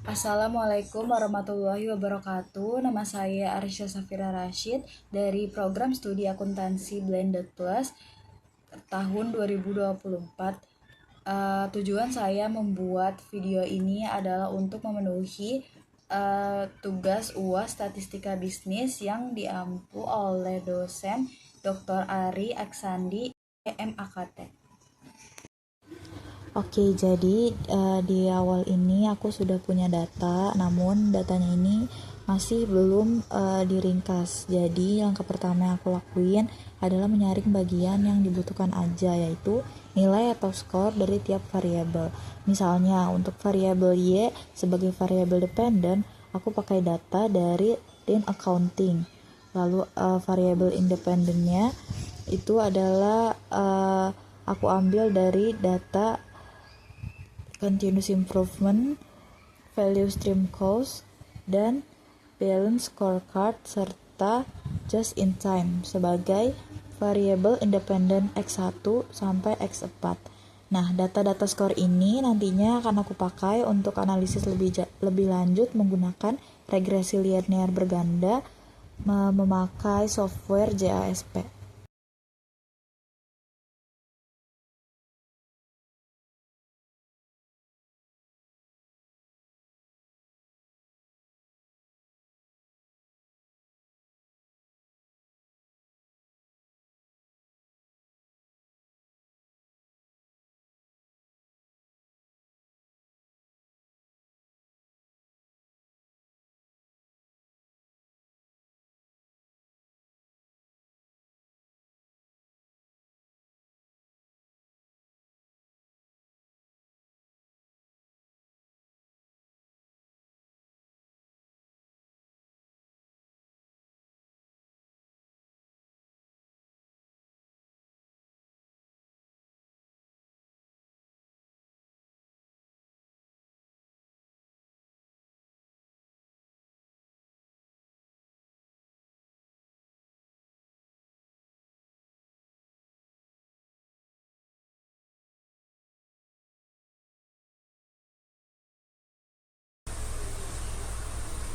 Assalamualaikum warahmatullahi wabarakatuh. Nama saya Arsya Safira Rashid dari program studi akuntansi Blended Plus tahun 2024. Tujuan saya membuat video ini adalah untuk memenuhi tugas UAS Statistika Bisnis yang diampu oleh dosen Dr. Ari Aksandi MAKT. Oke, jadi di awal ini aku sudah punya data, namun datanya ini masih belum diringkas. Jadi langkah pertama yang aku lakuin adalah menyaring bagian yang dibutuhkan aja, yaitu nilai atau skor dari tiap variabel. Misalnya untuk variabel Y sebagai variabel dependen, aku pakai data dari Dean Accounting. Lalu variabel independennya itu adalah aku ambil dari data continuous improvement, value stream cost, dan balance scorecard serta just in time sebagai variabel independen X1 sampai X4. Nah, data-data skor ini nantinya akan aku pakai untuk analisis lebih lanjut menggunakan regresi linear berganda memakai software JASP.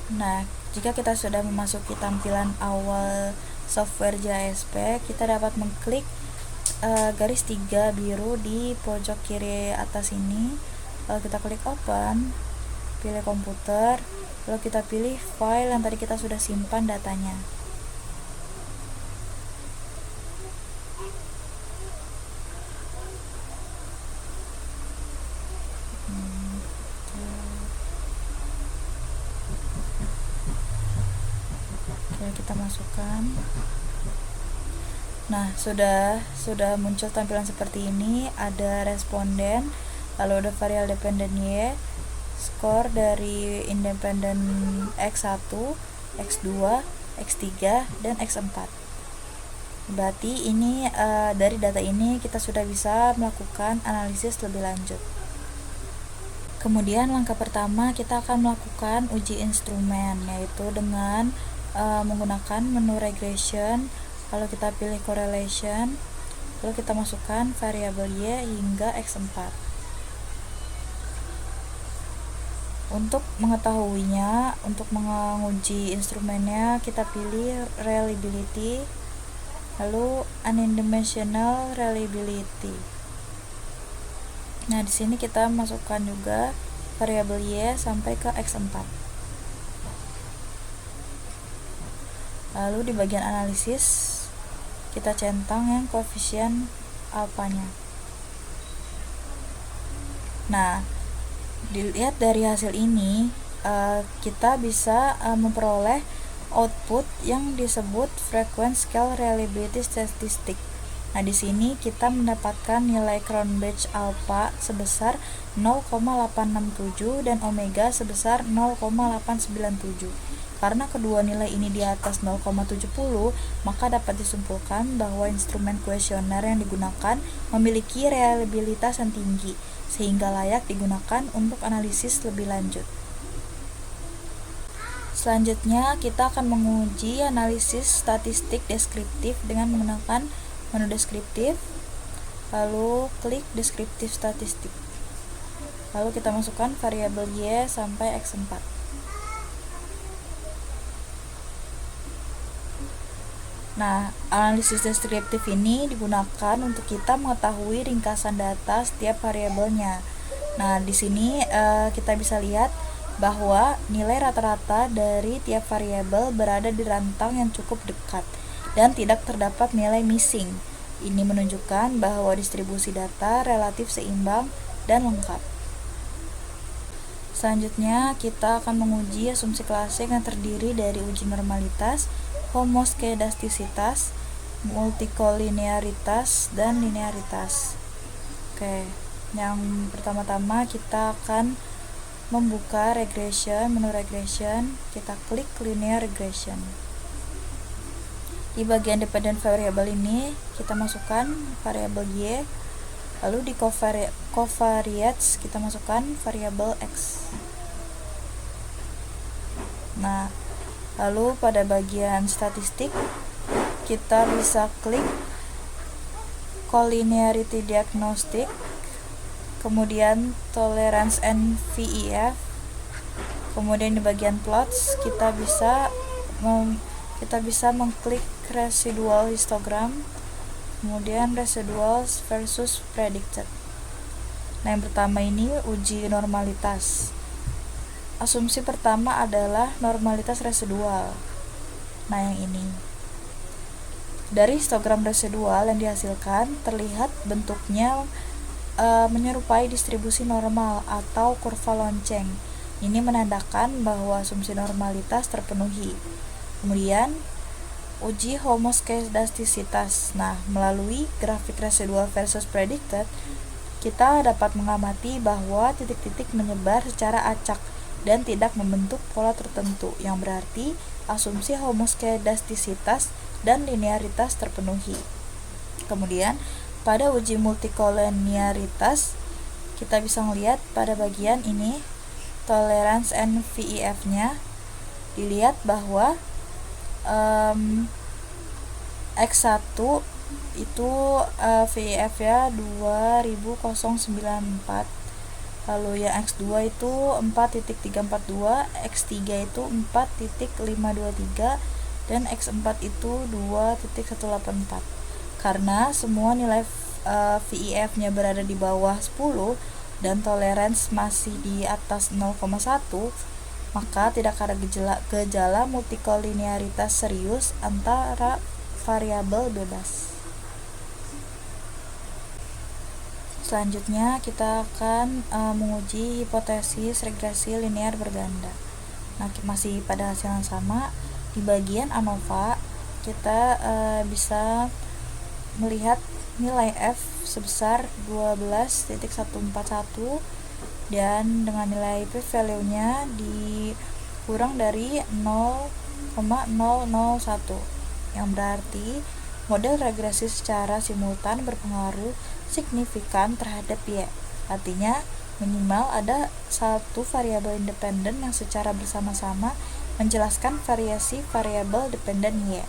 Nah, jika kita sudah memasuki tampilan awal software JASP, kita dapat mengklik garis 3 biru di pojok kiri atas ini. Lalu kita klik open, pilih komputer, lalu kita pilih file yang tadi kita sudah simpan datanya. Oke, kita masukkan. Nah, sudah muncul tampilan seperti ini. Ada responden, lalu ada variabel dependen Y, skor dari independen X1, X2, X3, dan X4. Berarti ini dari data ini kita sudah bisa melakukan analisis lebih lanjut. Kemudian langkah pertama kita akan melakukan uji instrumen, yaitu dengan menggunakan menu regression. Lalu kita pilih correlation, lalu kita masukkan variabel Y hingga X4. Untuk mengetahuinya, untuk menguji instrumennya, kita pilih reliability, lalu unidimensional reliability. Nah, di sini kita masukkan juga variabel Y sampai ke X4. Lalu di bagian analisis kita centang yang koefisien alfanya. Nah, dilihat dari hasil ini kita bisa memperoleh output yang disebut frequent scale reliability statistic. Nah, di sini kita mendapatkan nilai Cronbach alpha sebesar 0,867 dan omega sebesar 0,897. Karena kedua nilai ini di atas 0,70, maka dapat disimpulkan bahwa instrumen kuesioner yang digunakan memiliki reliabilitas yang tinggi, sehingga layak digunakan untuk analisis lebih lanjut. Selanjutnya, kita akan menguji analisis statistik deskriptif dengan menggunakan menu deskriptif, lalu klik deskriptif statistik. Lalu kita masukkan variabel Y sampai X4. Nah, analisis deskriptif ini digunakan untuk kita mengetahui ringkasan data setiap variabelnya. Nah, di sini kita bisa lihat bahwa nilai rata-rata dari tiap variabel berada di rentang yang cukup dekat dan tidak terdapat nilai missing. Ini menunjukkan bahwa distribusi data relatif seimbang dan lengkap. Selanjutnya, kita akan menguji asumsi klasik yang terdiri dari uji normalitas, homoskedastisitas, multikolinearitas, dan linearitas. Oke, yang pertama-tama kita akan membuka menu regression, kita klik linear regression. Di bagian dependent variable ini, kita masukkan variabel Y, lalu di covariates kita masukkan variabel X. Nah, lalu pada bagian statistik kita bisa klik collinearity diagnostic, kemudian tolerance and VEF, kemudian di bagian plots kita bisa mengklik residual histogram, kemudian residuals versus predicted. Nah, yang pertama ini uji normalitas. Asumsi pertama adalah normalitas residual. Nah, yang ini. Dari histogram residual yang dihasilkan terlihat bentuknya menyerupai distribusi normal atau kurva lonceng. Ini menandakan bahwa asumsi normalitas terpenuhi. Kemudian uji homoskedastisitas. Nah, melalui grafik residual versus predicted, kita dapat mengamati bahwa titik-titik menyebar secara acak dan tidak membentuk pola tertentu, yang berarti asumsi homoskedastisitas dan linearitas terpenuhi. Kemudian, pada uji multikolinearitas, kita bisa melihat pada bagian ini, tolerance and VEF-nya, dilihat bahwa X1 itu VEF-nya 2094, lalu yang X2 itu 4.342, X3 itu 4.523, dan X4 itu 2.184. Karena semua nilai VEF-nya berada di bawah 10 dan tolerance masih di atas 0,1, maka tidak ada gejala multikolinearitas serius antara variabel bebas. Selanjutnya kita akan menguji hipotesis regresi linear berganda. Nah, masih pada hasil yang sama. Di bagian ANOVA kita bisa melihat nilai F sebesar 12.141 dan dengan nilai p-value-nya dikurang dari 0,001, yang berarti model regresi secara simultan berpengaruh signifikan terhadap Y. Artinya, minimal ada satu variabel independen yang secara bersama-sama menjelaskan variasi variabel dependen Y.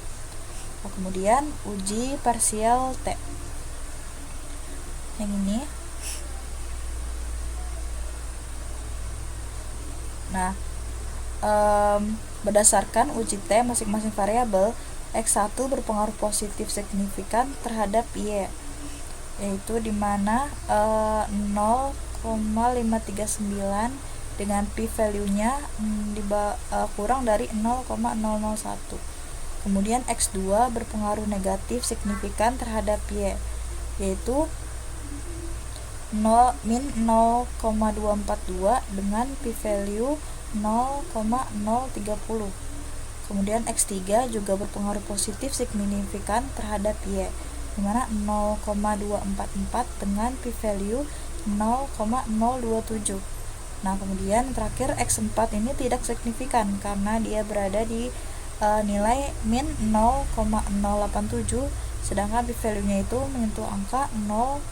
Nah, kemudian uji parsial T. Yang ini. Nah, berdasarkan uji T masing-masing variabel, X1 berpengaruh positif signifikan terhadap Y, yaitu dimana 0,539 dengan p-value-nya kurang dari 0,001. Kemudian X2 berpengaruh negatif signifikan terhadap Y, yaitu min 0,242 dengan p-value 0,030. Kemudian X3 juga berpengaruh positif signifikan terhadap Y, dimana 0,244 dengan p-value 0,027. Nah, kemudian terakhir X4 ini tidak signifikan karena dia berada di nilai min 0,087, sedangkan p-value-nya itu menyentuh angka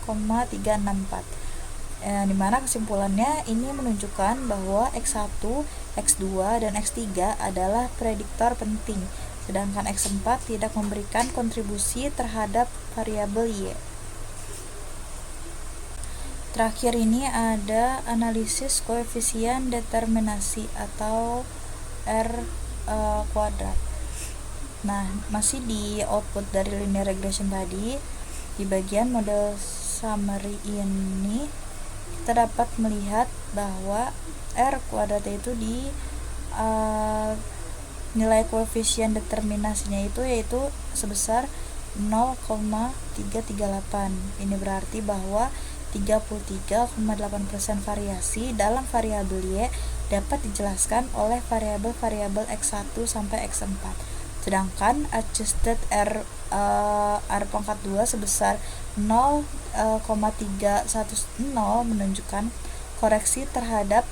0,364. Dimana kesimpulannya ini menunjukkan bahwa X1, X2, dan X3 adalah prediktor penting, sedangkan X4 tidak memberikan kontribusi terhadap variabel Y. Terakhir ini ada analisis koefisien determinasi atau R kuadrat. Nah, masih di output dari linear regression tadi, di bagian model summary ini kita dapat melihat bahwa R kuadrat itu di nilai koefisien determinasinya itu yaitu sebesar 0,338. Ini berarti bahwa 33,8% variasi dalam variabel Y dapat dijelaskan oleh variabel-variabel X1 sampai X4. Sedangkan adjusted R pangkat 2 sebesar 0,310 menunjukkan koreksi terhadap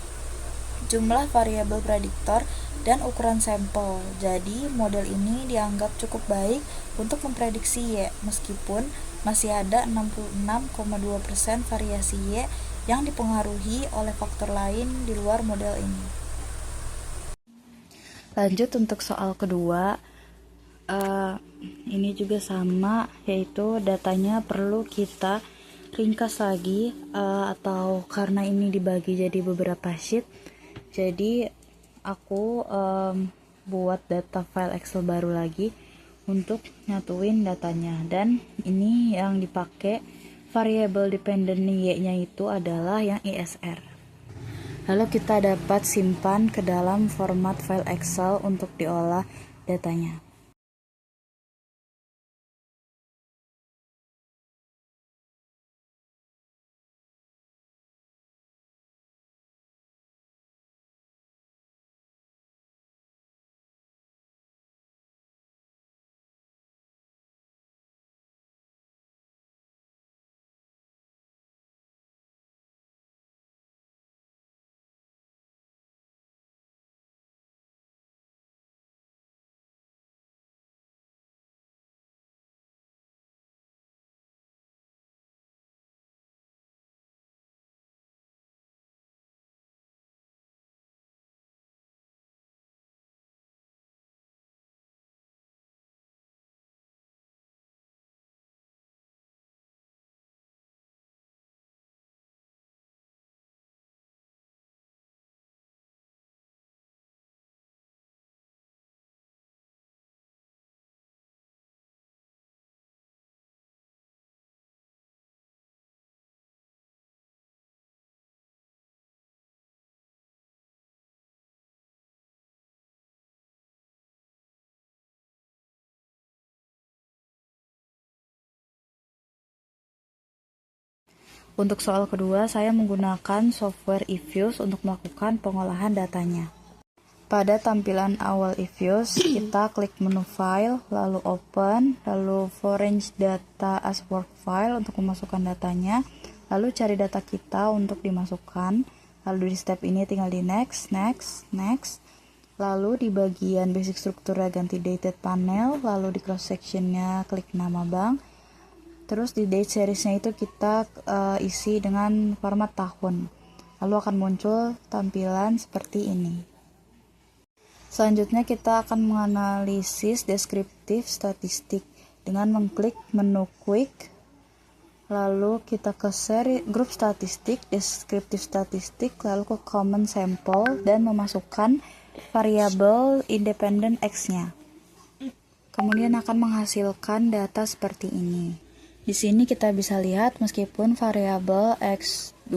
jumlah variabel prediktor dan ukuran sampel. Jadi model ini dianggap cukup baik untuk memprediksi Y, meskipun masih ada 66,2% variasi Y yang dipengaruhi oleh faktor lain di luar model ini. Lanjut untuk soal kedua, ini juga sama, yaitu datanya perlu kita ringkas lagi, atau karena ini dibagi jadi beberapa sheet, jadi aku buat data file Excel baru lagi untuk nyatuin datanya, dan ini yang dipakai variable dependent Y-nya itu adalah yang ISR. Lalu kita dapat simpan ke dalam format file Excel untuk diolah datanya. Untuk soal kedua, saya menggunakan software eViews untuk melakukan pengolahan datanya. Pada tampilan awal eViews, kita klik menu File, lalu Open, lalu Arrange Data as Workfile untuk memasukkan datanya, lalu cari data kita untuk dimasukkan, lalu di step ini tinggal di Next, Next, Next, lalu di bagian basic struktura ganti Dated Panel, lalu di cross sectionnya klik nama bank. Terus di date seriesnya itu kita isi dengan format tahun, lalu akan muncul tampilan seperti ini. Selanjutnya kita akan menganalisis deskriptif statistik dengan mengklik menu Quick, lalu kita ke seri grup statistik, deskriptif statistik, lalu ke common sample dan memasukkan variabel independen X-nya. Kemudian akan menghasilkan data seperti ini. Di sini kita bisa lihat meskipun variabel X2,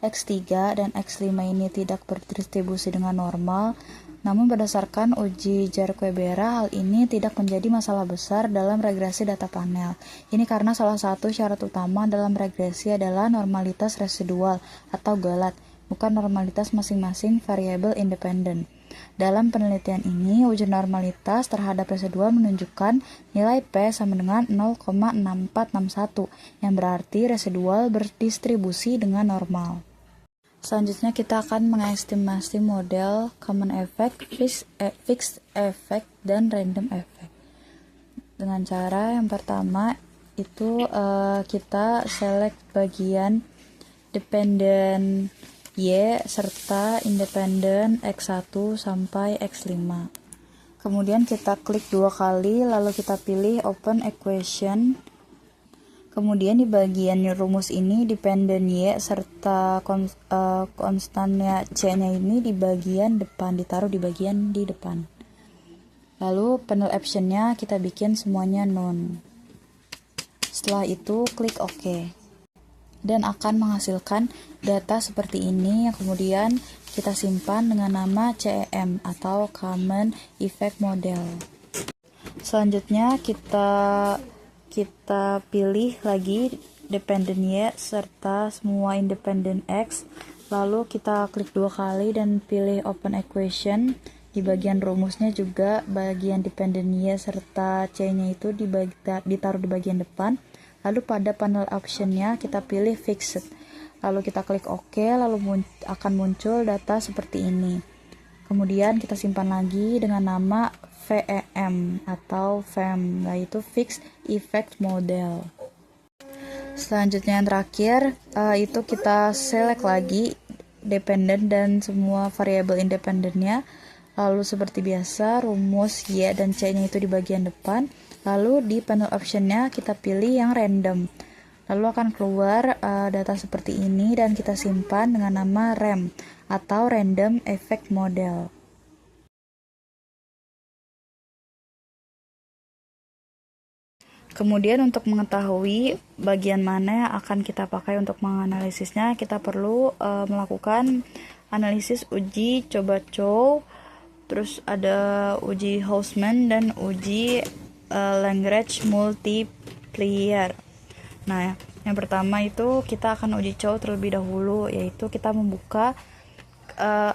X3, dan X5 ini tidak berdistribusi dengan normal, namun berdasarkan uji Jarque-Bera, hal ini tidak menjadi masalah besar dalam regresi data panel. Ini karena salah satu syarat utama dalam regresi adalah normalitas residual atau galat, bukan normalitas masing-masing variabel independen. Dalam penelitian ini, uji normalitas terhadap residual menunjukkan nilai P sama dengan 0,6461, yang berarti residual berdistribusi dengan normal. Selanjutnya kita akan mengestimasi model common effect, fixed effect, dan random effect. Dengan cara yang pertama itu kita select bagian dependent Y serta independen X1 sampai X5. Kemudian kita klik 2 kali, lalu kita pilih Open Equation. Kemudian di bagian rumus ini dependen Y serta konstannya C-nya ini di bagian depan, ditaruh di bagian di depan. Lalu panel optionnya kita bikin semuanya none. Setelah itu klik OK. Dan akan menghasilkan data seperti ini yang kemudian kita simpan dengan nama CEM atau Common Effect Model. Selanjutnya kita pilih lagi dependent Y serta semua independent X, lalu kita klik 2 kali dan pilih open equation. Di bagian rumusnya juga bagian dependent Y serta C-nya itu ditaruh di bagian depan. Lalu pada panel optionnya kita pilih fixed, lalu kita klik OK, lalu akan muncul data seperti ini. Kemudian kita simpan lagi dengan nama VEM atau VEM, yaitu Fixed Effect Model. Selanjutnya yang terakhir itu kita select lagi dependent dan semua variabel independennya. Lalu seperti biasa rumus Y dan C-nya itu di bagian depan. Lalu di panel optionnya kita pilih yang random. Lalu akan keluar data seperti ini dan kita simpan dengan nama RAM atau Random Effect Model. Kemudian untuk mengetahui bagian mana yang akan kita pakai untuk menganalisisnya, kita perlu melakukan analisis uji coba-coba, terus ada uji Hausman dan uji Lagrange multiplier. Nah, yang pertama itu kita akan uji coba terlebih dahulu, yaitu kita membuka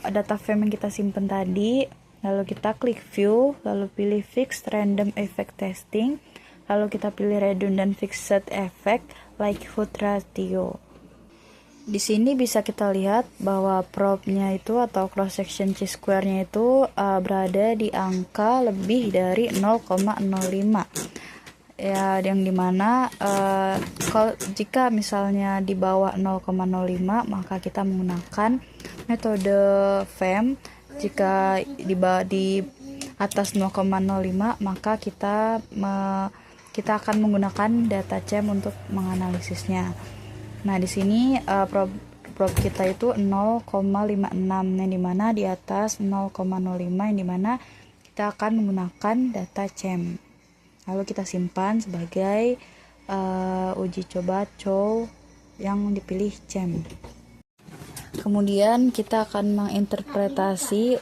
data frame yang kita simpan tadi, lalu kita klik view, lalu pilih fixed random effect testing, lalu kita pilih redundant fixed effect likelihood ratio. Di sini bisa kita lihat bahwa probe-nya itu atau cross section chi-square-nya itu berada di angka lebih dari 0,05. Ya, yang dimana jika misalnya di bawah 0,05 maka kita menggunakan metode FEM. Jika di atas 0,05 maka kita akan menggunakan data CEM untuk menganalisisnya. Nah, di sini probe kita itu 0,56 yang dimana di atas 0,05 yang dimana kita akan menggunakan data CEM. Lalu kita simpan sebagai uji coba cow yang dipilih CEM. Kemudian kita akan menginterpretasi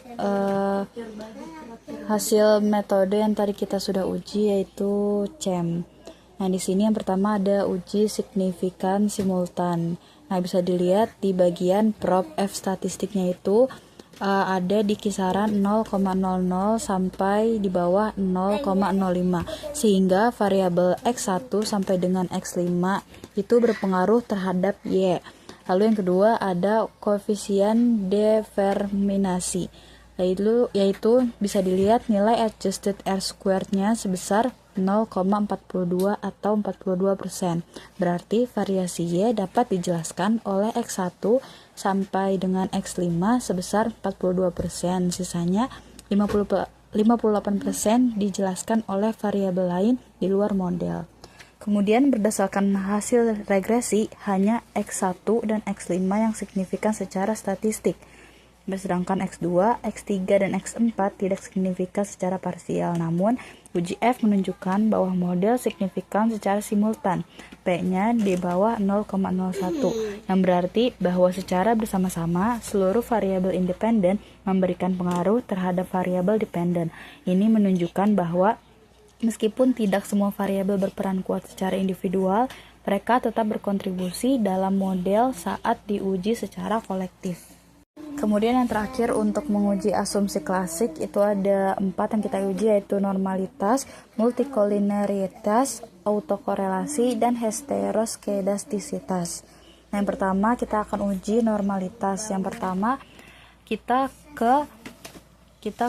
hasil metode yang tadi kita sudah uji, yaitu CEM. Nah, di sini yang pertama ada uji signifikan simultan. Nah, bisa dilihat di bagian probe F statistiknya itu ada di kisaran 0,00 sampai di bawah 0,05, sehingga variabel X1 sampai dengan X5 itu berpengaruh terhadap Y. Lalu yang kedua ada koefisien determinasi, yaitu bisa dilihat nilai adjusted R-squared-nya sebesar 0,42 atau 42%. Berarti variasi Y dapat dijelaskan oleh X1 sampai dengan X5 sebesar 42%. Sisanya 58% dijelaskan oleh variabel lain di luar model. Kemudian berdasarkan hasil regresi, hanya X1 dan X5 yang signifikan secara statistik. Sedangkan X2, X3, dan X4 tidak signifikan secara parsial. Namun, uji F menunjukkan bahwa model signifikan secara simultan. P-nya di bawah 0,01, yang berarti bahwa secara bersama-sama seluruh variabel independen memberikan pengaruh terhadap variabel dependen. Ini menunjukkan bahwa meskipun tidak semua variabel berperan kuat secara individual, mereka tetap berkontribusi dalam model saat diuji secara kolektif. Kemudian yang terakhir untuk menguji asumsi klasik itu ada 4 yang kita uji, yaitu normalitas, multikoliniaritas, autokorelasi, dan heteroskedastisitas. Nah, yang pertama kita akan uji normalitas. Yang pertama kita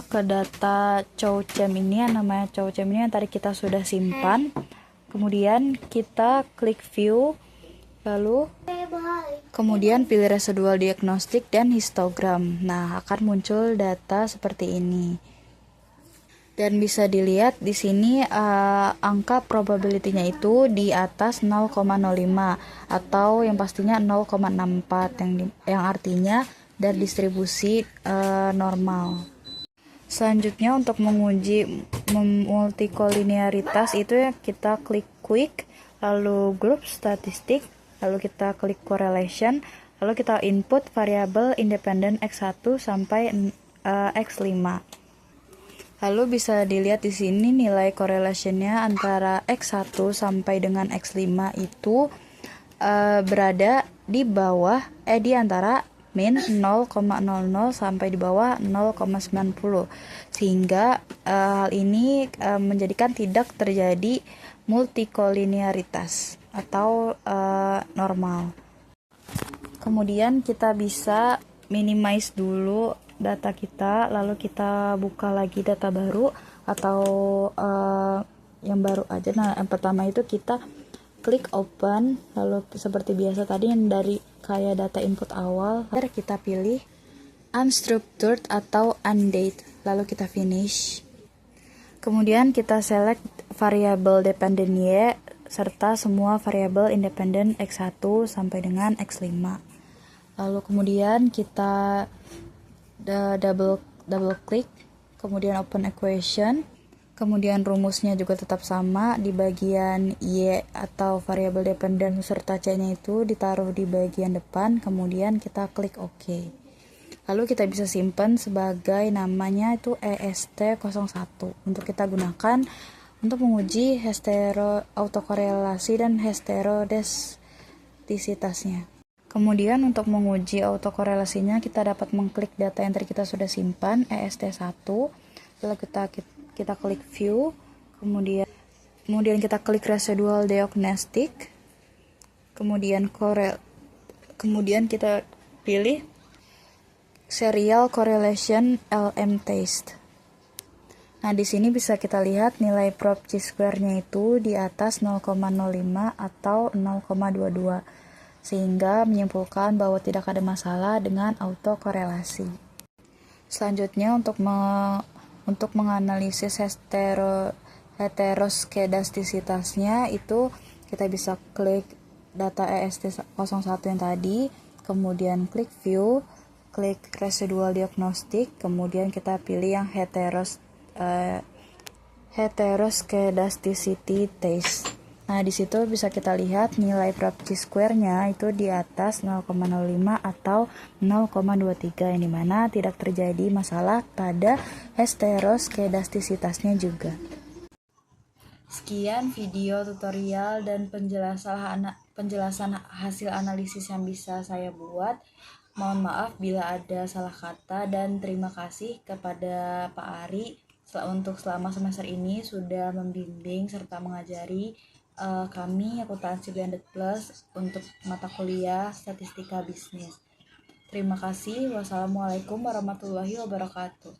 ke data CEM ini, yang namanya CEM ini yang tadi kita sudah simpan. Kemudian kita klik view, lalu kemudian pilih residual diagnostik dan histogram. Nah, akan muncul data seperti ini. Dan bisa dilihat di sini angka probability-nya itu di atas 0,05 atau yang pastinya 0,64 yang artinya dari distribusi normal. Selanjutnya untuk menguji multikolinearitas itu ya kita klik quick, lalu group statistik, lalu kita klik correlation, lalu kita input variabel independen X1 sampai X5. Lalu bisa dilihat di sini nilai correlation-nya antara X1 sampai dengan X5 itu berada di bawah di antara min 0,00 sampai di bawah 0,90, sehingga hal ini menjadikan tidak terjadi multikolinearitas atau normal. Kemudian kita bisa minimize dulu data kita, lalu kita buka lagi data baru atau yang baru aja. Nah, yang pertama itu kita klik open, lalu seperti biasa tadi yang dari kayak data input awal, kita pilih unstructured atau undate, lalu kita finish. Kemudian kita select variabel dependent Y serta semua variabel independen X1 sampai dengan X5. Lalu kemudian kita double klik, kemudian open equation, kemudian rumusnya juga tetap sama, di bagian Y atau variabel dependen serta C-nya itu ditaruh di bagian depan, kemudian kita klik OK. Lalu kita bisa simpan sebagai namanya itu EST01 untuk kita gunakan untuk menguji autokorelasi dan heterodestisitasnya. Kemudian untuk menguji autokorelasinya kita dapat mengklik data yang tadi kita sudah simpan EST1, lalu kita klik view, kemudian kita klik residual diagnostic, kemudian kita pilih serial correlation LM test. Nah, di sini bisa kita lihat nilai prob chi-square-nya itu di atas 0,05 atau 0,22. Sehingga menyimpulkan bahwa tidak ada masalah dengan autokorelasi. Selanjutnya untuk menganalisis heteroskedastisitasnya itu kita bisa klik data EST01 yang tadi, kemudian klik view, klik residual diagnostic, kemudian kita pilih yang heteroskedasticity test. Nah, di situ bisa kita lihat nilai prob chi-square-nya itu di atas 0,05 atau 0,23, yang dimana tidak terjadi masalah pada heteroskedastisitasnya juga. Sekian video tutorial dan penjelasan hasil analisis yang bisa saya buat. Mohon maaf bila ada salah kata, dan terima kasih kepada Pak Ari untuk selama semester ini sudah membimbing serta mengajari kami akuntansi blended plus untuk mata kuliah statistika bisnis. Terima kasih. Wassalamualaikum warahmatullahi wabarakatuh.